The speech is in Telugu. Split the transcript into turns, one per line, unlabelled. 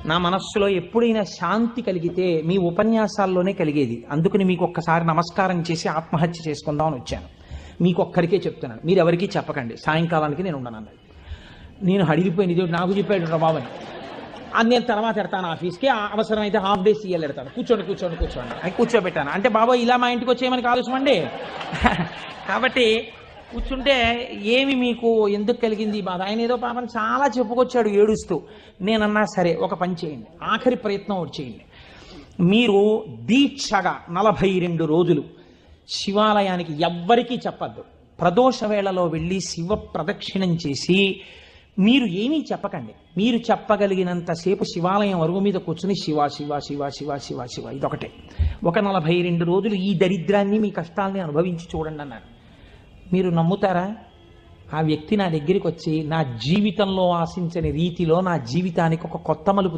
నా మనస్సులో ఎప్పుడైనా శాంతి కలిగితే మీ ఉపన్యాసాల్లోనే కలిగేది. అందుకని మీకు ఒక్కసారి నమస్కారం చేసి ఆత్మహత్య చేసుకుందామని వచ్చాను. మీకు ఒక్కరికే చెప్తున్నాను, మీరు ఎవరికీ చెప్పకండి, సాయంకాలానికి నేను ఉండను అన్నది. నేను అడిగిపోయింది, ఇది నాకు చెప్పాడు బాబని. అది నేను తర్వాత ఎడతాను ఆఫీస్కి, అవసరమైతే హాఫ్ డే సీఎల్ ఎడతాను, కూర్చోండి అని కూర్చోబెట్టాను. అంటే బాబాయ్ ఇలా మా ఇంటికి వచ్చేయమని ఆలోచమండి. కాబట్టి కూర్చుంటే ఏమి మీకు ఎందుకు కలిగింది బాధ? ఆయన ఏదో పాపం చాలా చెప్పుకొచ్చాడు ఏడుస్తూ. నేనన్నా సరే ఒక పని చేయండి, ఆఖరి ప్రయత్నం ఒకటి చేయండి. మీరు దీక్షగా 42 రోజులు శివాలయానికి ఎవ్వరికీ చెప్పద్దు. ప్రదోష వేళలో వెళ్ళి శివ ప్రదక్షిణం చేసి మీరు ఏమీ చెప్పకండి. మీరు చెప్పగలిగినంతసేపు శివాలయం అరుగు మీద కూర్చుని శివ శివ శివ శివ శివ శివ ఇదొకటే. ఒక 42 రోజులు ఈ దరిద్రాన్ని, మీ కష్టాలని అనుభవించి చూడండి అన్నారు. మీరు నమ్ముతారా? ఆ వ్యక్తి నా దగ్గరికి వచ్చి నా జీవితంలో ఆశించని రీతిలో నా జీవితానికి ఒక కొత్త మలుపు